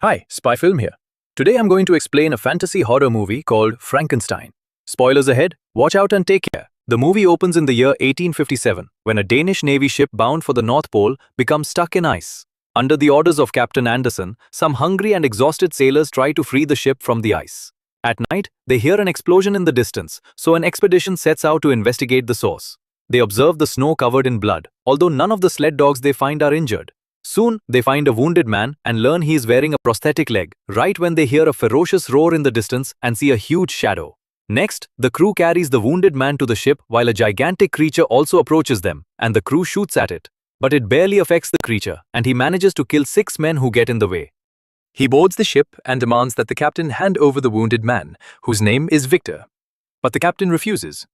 Hi, Spy Film here. Today I'm going to explain a fantasy horror movie called Frankenstein. Spoilers ahead, watch out and take care. The movie opens in the year 1857 when a Danish Navy ship bound for the North Pole becomes stuck in ice. Under the orders of Captain Anderson, some hungry and exhausted sailors try to free the ship from the ice. At night, they hear an explosion in the distance, so an expedition sets out to investigate the source. They observe the snow covered in blood, although none of the sled dogs they find are injured. Soon, they find a wounded man and learn he is wearing a prosthetic leg, right when they hear a ferocious roar in the distance and see a huge shadow. Next, the crew carries the wounded man to the ship while a gigantic creature also approaches them, and the crew shoots at it. But it barely affects the creature, and he manages to kill 6 men who get in the way. He boards the ship and demands that the captain hand over the wounded man, whose name is Victor. But the captain refuses.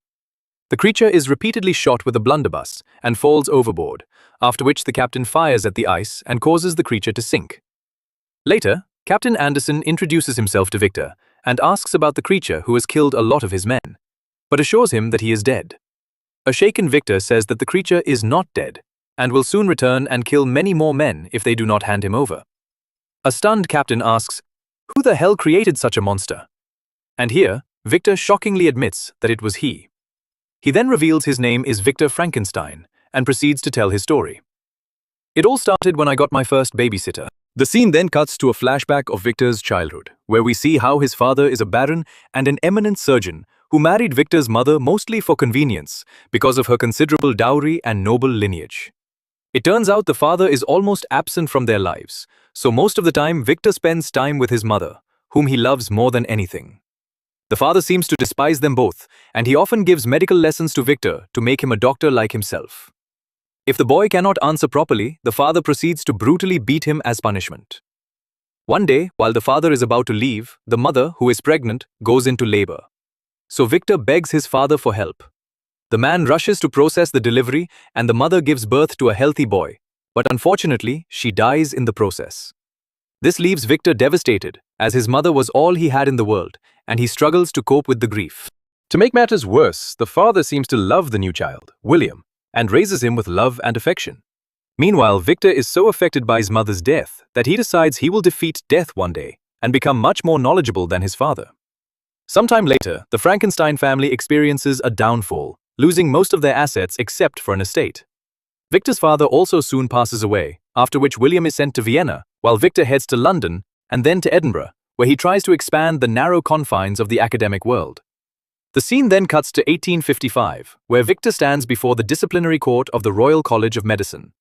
The creature is repeatedly shot with a blunderbuss and falls overboard, after which the captain fires at the ice and causes the creature to sink. Later, Captain Anderson introduces himself to Victor and asks about the creature who has killed a lot of his men, but assures him that he is dead. A shaken Victor says that the creature is not dead and will soon return and kill many more men if they do not hand him over. A stunned captain asks, "Who the hell created such a monster?" And here, Victor shockingly admits that it was he. He then reveals his name is Victor Frankenstein and proceeds to tell his story. It all started when I got my first babysitter. The scene then cuts to a flashback of Victor's childhood, where we see how his father is a baron and an eminent surgeon who married Victor's mother mostly for convenience because of her considerable dowry and noble lineage. It turns out the father is almost absent from their lives, so most of the time Victor spends time with his mother, whom he loves more than anything. The father seems to despise them both, and he often gives medical lessons to Victor to make him a doctor like himself. If the boy cannot answer properly, the father proceeds to brutally beat him as punishment. One day, while the father is about to leave, the mother, who is pregnant, goes into labor. So Victor begs his father for help. The man rushes to process the delivery, and the mother gives birth to a healthy boy, but unfortunately, she dies in the process. This leaves Victor devastated, as his mother was all he had in the world, and he struggles to cope with the grief. To make matters worse, the father seems to love the new child, William, and raises him with love and affection. Meanwhile, Victor is so affected by his mother's death that he decides he will defeat death one day and become much more knowledgeable than his father. Sometime later, the Frankenstein family experiences a downfall, losing most of their assets except for an estate. Victor's father also soon passes away, after which William is sent to Vienna, while Victor heads to London and then to Edinburgh, where he tries to expand the narrow confines of the academic world. The scene then cuts to 1855, where Victor stands before the disciplinary court of the Royal College of Medicine.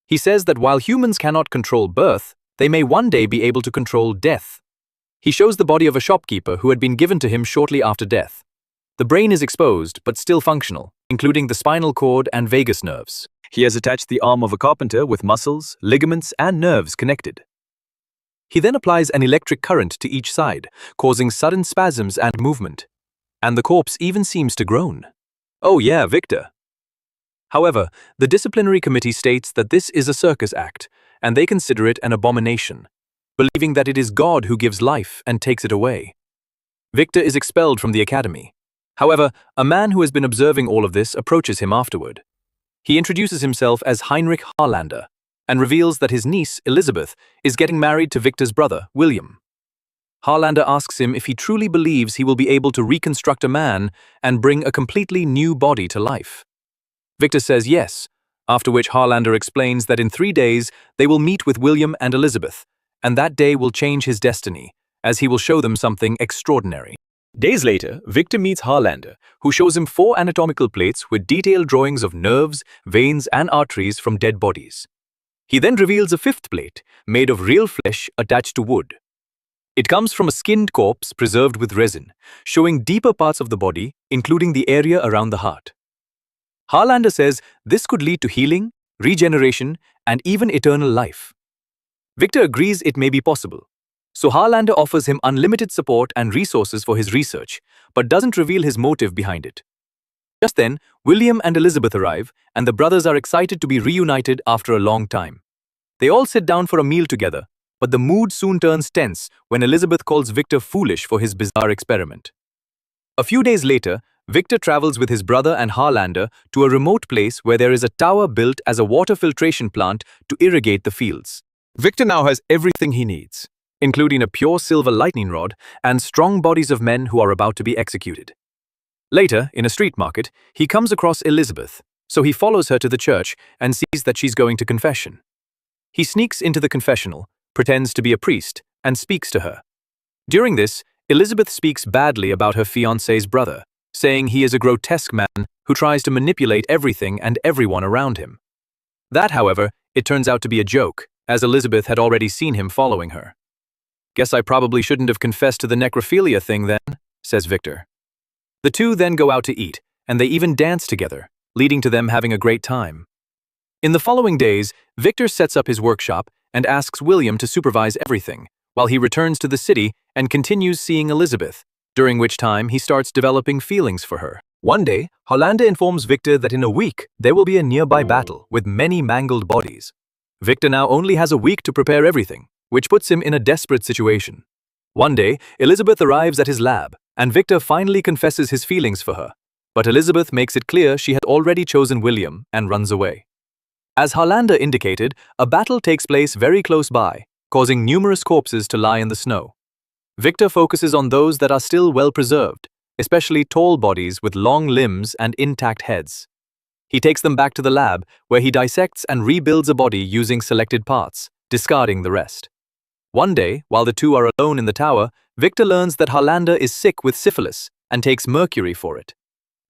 He says that while humans cannot control birth, they may one day be able to control death. He shows the body of a shopkeeper who had been given to him shortly after death. The brain is exposed, but still functional, including the spinal cord and vagus nerves. He has attached the arm of a carpenter with muscles, ligaments, and nerves connected. He then applies an electric current to each side, causing sudden spasms and movement. And the corpse even seems to groan. Oh yeah, Victor. However, the disciplinary committee states that this is a circus act, and they consider it an abomination, believing that it is God who gives life and takes it away. Victor is expelled from the academy. However, a man who has been observing all of this approaches him afterward. He introduces himself as Heinrich Harlander and reveals that his niece, Elizabeth, is getting married to Victor's brother, William. Harlander asks him if he truly believes he will be able to reconstruct a man and bring a completely new body to life. Victor says yes, after which Harlander explains that in 3 days they will meet with William and Elizabeth, and that day will change his destiny, as he will show them something extraordinary. Days later, Victor meets Harlander, who shows him 4 anatomical plates with detailed drawings of nerves, veins, and arteries from dead bodies. He then reveals a 5th plate, made of real flesh attached to wood. It comes from a skinned corpse preserved with resin, showing deeper parts of the body, including the area around the heart. Harlander says this could lead to healing, regeneration, and even eternal life. Victor agrees it may be possible. So Harlander offers him unlimited support and resources for his research, but doesn't reveal his motive behind it. Just then, William and Elizabeth arrive, and the brothers are excited to be reunited after a long time. They all sit down for a meal together, but the mood soon turns tense when Elizabeth calls Victor foolish for his bizarre experiment. A few days later, Victor travels with his brother and Harlander to a remote place where there is a tower built as a water filtration plant to irrigate the fields. Victor now has everything he needs. including a pure silver lightning rod and strong bodies of men who are about to be executed. Later, in a street market, he comes across Elizabeth, so he follows her to the church and sees that she's going to confession. He sneaks into the confessional, pretends to be a priest, and speaks to her. During this, Elizabeth speaks badly about her fiancé's brother, saying he is a grotesque man who tries to manipulate everything and everyone around him. That, however, it turns out to be a joke, as Elizabeth had already seen him following her. "Guess I probably shouldn't have confessed to the necrophilia thing then," says Victor. The two then go out to eat, and they even dance together, leading to them having a great time. In the following days, Victor sets up his workshop and asks William to supervise everything, while he returns to the city and continues seeing Elizabeth, during which time he starts developing feelings for her. One day, Hollander informs Victor that in a week there will be a nearby battle with many mangled bodies. Victor now only has a week to prepare everything, which puts him in a desperate situation. One day, Elizabeth arrives at his lab, and Victor finally confesses his feelings for her. But Elizabeth makes it clear she had already chosen William and runs away. As Hollander indicated, a battle takes place very close by, causing numerous corpses to lie in the snow. Victor focuses on those that are still well preserved, especially tall bodies with long limbs and intact heads. He takes them back to the lab, where he dissects and rebuilds a body using selected parts, discarding the rest. One day, while the two are alone in the tower, Victor learns that Hollander is sick with syphilis and takes mercury for it.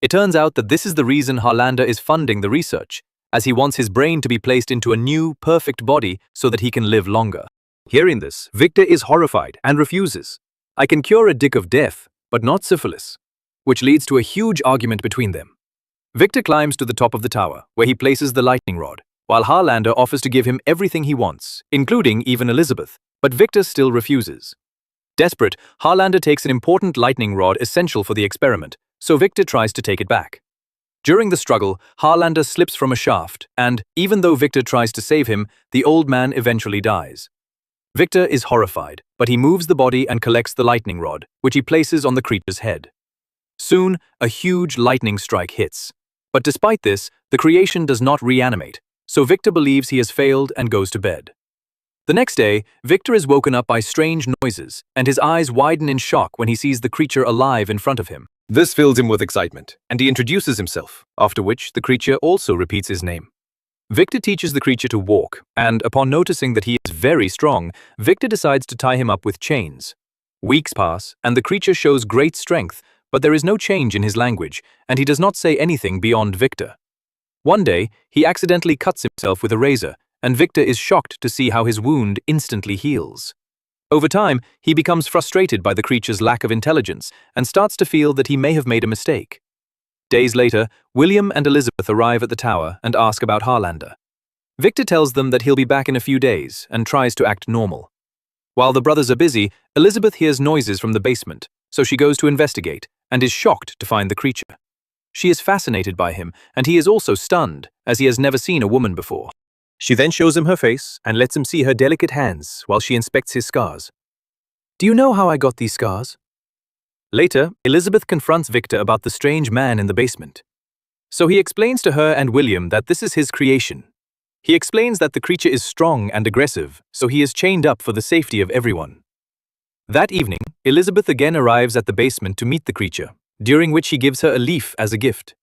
It turns out that this is the reason Hollander is funding the research, as he wants his brain to be placed into a new, perfect body so that he can live longer. Hearing this, Victor is horrified and refuses. "I can cure a dick of death, but not syphilis," which leads to a huge argument between them. Victor climbs to the top of the tower, where he places the lightning rod, while Hollander offers to give him everything he wants, including even Elizabeth, but Victor still refuses. Desperate, Hollander takes an important lightning rod essential for the experiment, so Victor tries to take it back. During the struggle, Hollander slips from a shaft, and, even though Victor tries to save him, the old man eventually dies. Victor is horrified, but he moves the body and collects the lightning rod, which he places on the creature's head. Soon, a huge lightning strike hits. But despite this, the creation does not reanimate, so Victor believes he has failed and goes to bed. The next day, Victor is woken up by strange noises, and his eyes widen in shock when he sees the creature alive in front of him. This fills him with excitement, and he introduces himself, after which the creature also repeats his name. Victor teaches the creature to walk, and upon noticing that he is very strong, Victor decides to tie him up with chains. Weeks pass, and the creature shows great strength, but there is no change in his language, and he does not say anything beyond Victor. One day, he accidentally cuts himself with a razor, and Victor is shocked to see how his wound instantly heals. Over time, he becomes frustrated by the creature's lack of intelligence and starts to feel that he may have made a mistake. Days later, William and Elizabeth arrive at the tower and ask about Hollander. Victor tells them that he'll be back in a few days and tries to act normal. While the brothers are busy, Elizabeth hears noises from the basement, so she goes to investigate and is shocked to find the creature. She is fascinated by him, and he is also stunned, as he has never seen a woman before. She then shows him her face and lets him see her delicate hands while she inspects his scars. "Do you know how I got these scars?" Later, Elizabeth confronts Victor about the strange man in the basement. So he explains to her and William that this is his creation. He explains that the creature is strong and aggressive, so he is chained up for the safety of everyone. That evening, Elizabeth again arrives at the basement to meet the creature, during which he gives her a leaf as a gift.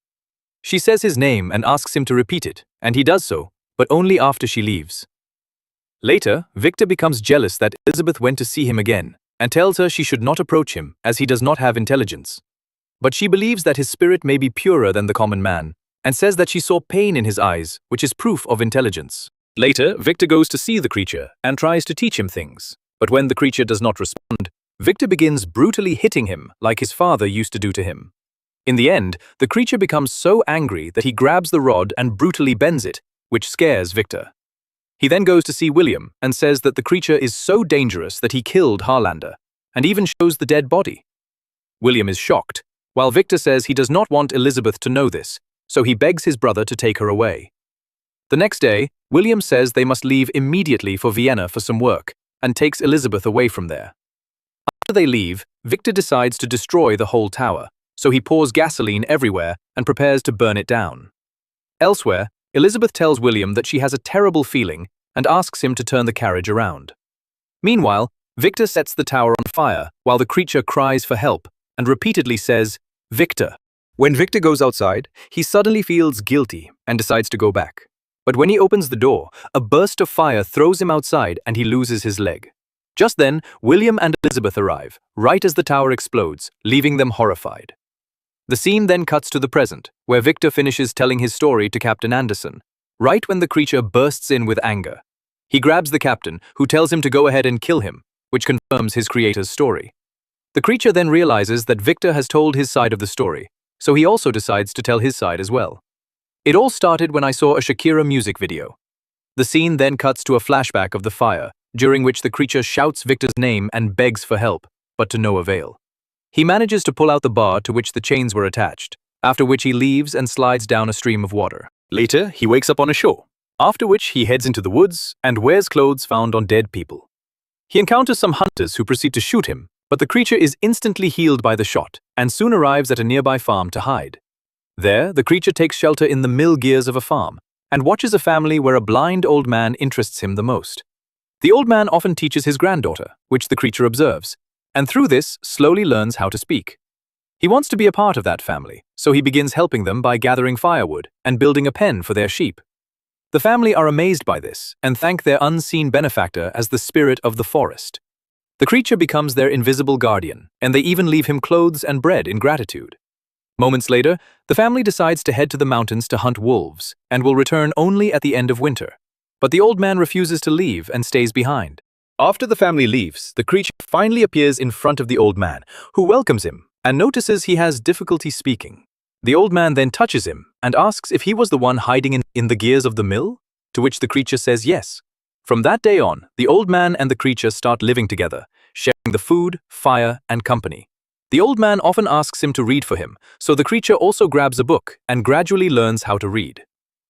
She says his name and asks him to repeat it, and he does so, but only after she leaves. Later, Victor becomes jealous that Elizabeth went to see him again, and tells her she should not approach him as he does not have intelligence. But she believes that his spirit may be purer than the common man, and says that she saw pain in his eyes, which is proof of intelligence. Later, Victor goes to see the creature and tries to teach him things, but when the creature does not respond, Victor begins brutally hitting him like his father used to do to him. In the end, the creature becomes so angry that he grabs the rod and brutally bends it, which scares Victor. He then goes to see William and says that the creature is so dangerous that he killed Hollander, and even shows the dead body. William is shocked, while Victor says he does not want Elizabeth to know this, so he begs his brother to take her away. The next day, William says they must leave immediately for Vienna for some work, and takes Elizabeth away from there. After they leave, Victor decides to destroy the whole tower, so he pours gasoline everywhere and prepares to burn it down. Elsewhere, Elizabeth tells William that she has a terrible feeling and asks him to turn the carriage around. Meanwhile, Victor sets the tower on fire while the creature cries for help and repeatedly says, "Victor." When Victor goes outside, he suddenly feels guilty and decides to go back. But when he opens the door, a burst of fire throws him outside and he loses his leg. Just then, William and Elizabeth arrive, right as the tower explodes, leaving them horrified. The scene then cuts to the present, where Victor finishes telling his story to Captain Anderson, right when the creature bursts in with anger. He grabs the captain, who tells him to go ahead and kill him, which confirms his creator's story. The creature then realizes that Victor has told his side of the story, so he also decides to tell his side as well. It all started when I saw a Shakira music video. The scene then cuts to a flashback of the fire, during which the creature shouts Victor's name and begs for help, but to no avail. He manages to pull out the bar to which the chains were attached, after which he leaves and slides down a stream of water. Later, he wakes up on a shore, after which he heads into the woods and wears clothes found on dead people. He encounters some hunters who proceed to shoot him, but the creature is instantly healed by the shot and soon arrives at a nearby farm to hide. There, the creature takes shelter in the mill gears of a farm and watches a family where a blind old man interests him the most. The old man often teaches his granddaughter, which the creature observes, and through this slowly learns how to speak. He wants to be a part of that family, so he begins helping them by gathering firewood and building a pen for their sheep. The family are amazed by this and thank their unseen benefactor as the spirit of the forest. The creature becomes their invisible guardian, and they even leave him clothes and bread in gratitude. Moments later, the family decides to head to the mountains to hunt wolves and will return only at the end of winter. But the old man refuses to leave and stays behind. After the family leaves, the creature finally appears in front of the old man, who welcomes him and notices he has difficulty speaking. The old man then touches him and asks if he was the one hiding in the gears of the mill, to which the creature says yes. From that day on, the old man and the creature start living together, sharing the food, fire, and company. The old man often asks him to read for him, so the creature also grabs a book and gradually learns how to read.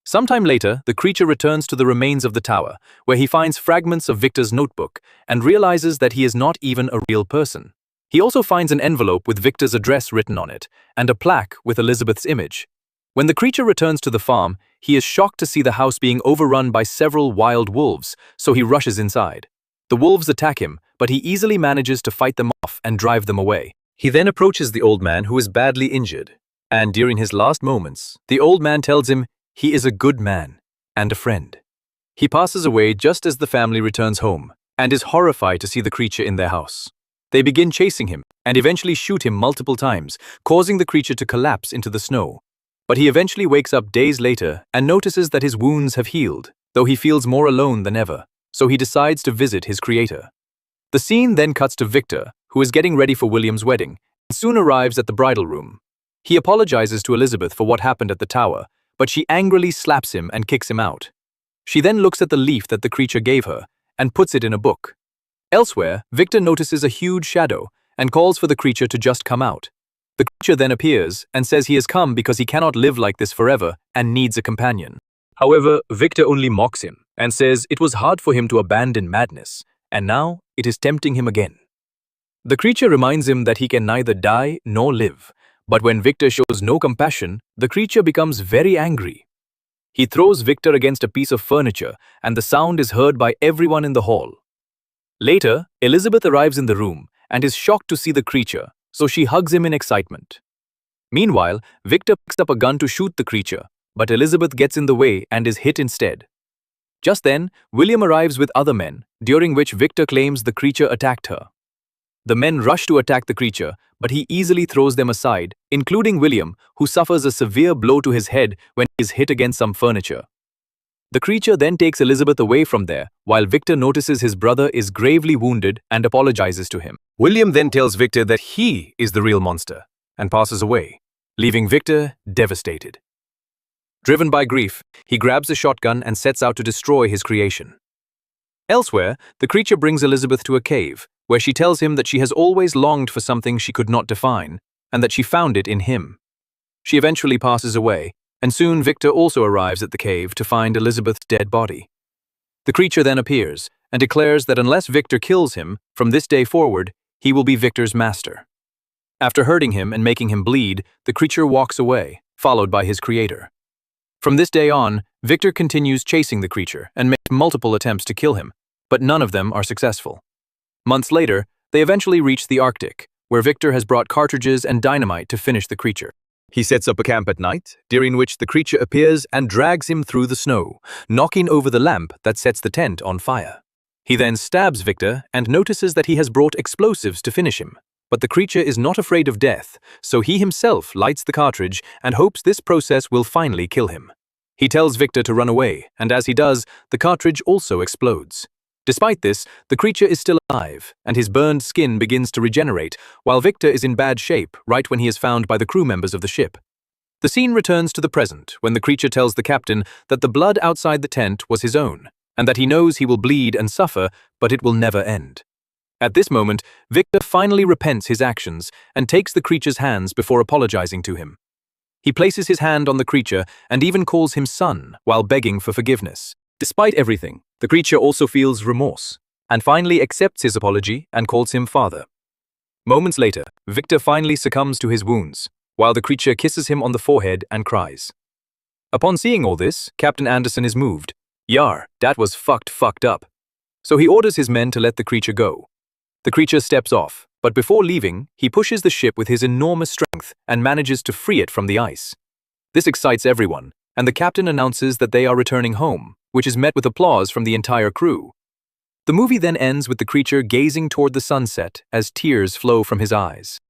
Sometime later, the creature returns to the remains of the tower, where he finds fragments of Victor's notebook and realizes that he is not even a real person. He also finds an envelope with Victor's address written on it and a plaque with Elizabeth's image. When the creature returns to the farm, he is shocked to see the house being overrun by several wild wolves, so he rushes inside. The wolves attack him, but he easily manages to fight them off and drive them away. He then approaches the old man, who is badly injured, and during his last moments, the old man tells him he is a good man and a friend. He passes away just as the family returns home and is horrified to see the creature in their house. They begin chasing him and eventually shoot him multiple times, causing the creature to collapse into the snow. But he eventually wakes up days later and notices that his wounds have healed, though he feels more alone than ever, so he decides to visit his creator. The scene then cuts to Victor, who is getting ready for William's wedding, and soon arrives at the bridal room. He apologizes to Elizabeth for what happened at the tower, but she angrily slaps him and kicks him out. She then looks at the leaf that the creature gave her and puts it in a book. Elsewhere, Victor notices a huge shadow and calls for the creature to just come out. The creature then appears and says he has come because he cannot live like this forever and needs a companion. However, Victor only mocks him and says it was hard for him to abandon madness, and now it is tempting him again. The creature reminds him that he can neither die nor live, but when Victor shows no compassion, the creature becomes very angry. He throws Victor against a piece of furniture, and the sound is heard by everyone in the hall. Later, Elizabeth arrives in the room and is shocked to see the creature, so she hugs him in excitement. Meanwhile, Victor picks up a gun to shoot the creature, but Elizabeth gets in the way and is hit instead. Just then, William arrives with other men, during which Victor claims the creature attacked her. The men rush to attack the creature, but he easily throws them aside, including William, who suffers a severe blow to his head when he is hit against some furniture. The creature then takes Elizabeth away from there, while Victor notices his brother is gravely wounded and apologizes to him. William then tells Victor that he is the real monster and passes away, leaving Victor devastated. Driven by grief, he grabs a shotgun and sets out to destroy his creation. Elsewhere, the creature brings Elizabeth to a cave, where she tells him that she has always longed for something she could not define, and that she found it in him. She eventually passes away, and soon Victor also arrives at the cave to find Elizabeth's dead body. The creature then appears and declares that unless Victor kills him, from this day forward, he will be Victor's master. After hurting him and making him bleed, the creature walks away, followed by his creator. From this day on, Victor continues chasing the creature and makes multiple attempts to kill him, but none of them are successful. Months later, they eventually reach the Arctic, where Victor has brought cartridges and dynamite to finish the creature. He sets up a camp at night, during which the creature appears and drags him through the snow, knocking over the lamp that sets the tent on fire. He then stabs Victor and notices that he has brought explosives to finish him. But the creature is not afraid of death, so he himself lights the cartridge and hopes this process will finally kill him. He tells Victor to run away, and as he does, the cartridge also explodes. Despite this, the creature is still alive, and his burned skin begins to regenerate, while Victor is in bad shape right when he is found by the crew members of the ship. The scene returns to the present, when the creature tells the captain that the blood outside the tent was his own, and that he knows he will bleed and suffer, but it will never end. At this moment, Victor finally repents his actions and takes the creature's hands before apologizing to him. He places his hand on the creature and even calls him son while begging for forgiveness. Despite everything, the creature also feels remorse and finally accepts his apology and calls him father. Moments later, Victor finally succumbs to his wounds, while the creature kisses him on the forehead and cries. Upon seeing all this, Captain Anderson is moved. Yar, that was fucked up. So he orders his men to let the creature go. The creature steps off, but before leaving, he pushes the ship with his enormous strength and manages to free it from the ice. This excites everyone, and the captain announces that they are returning home, which is met with applause from the entire crew. The movie then ends with the creature gazing toward the sunset as tears flow from his eyes.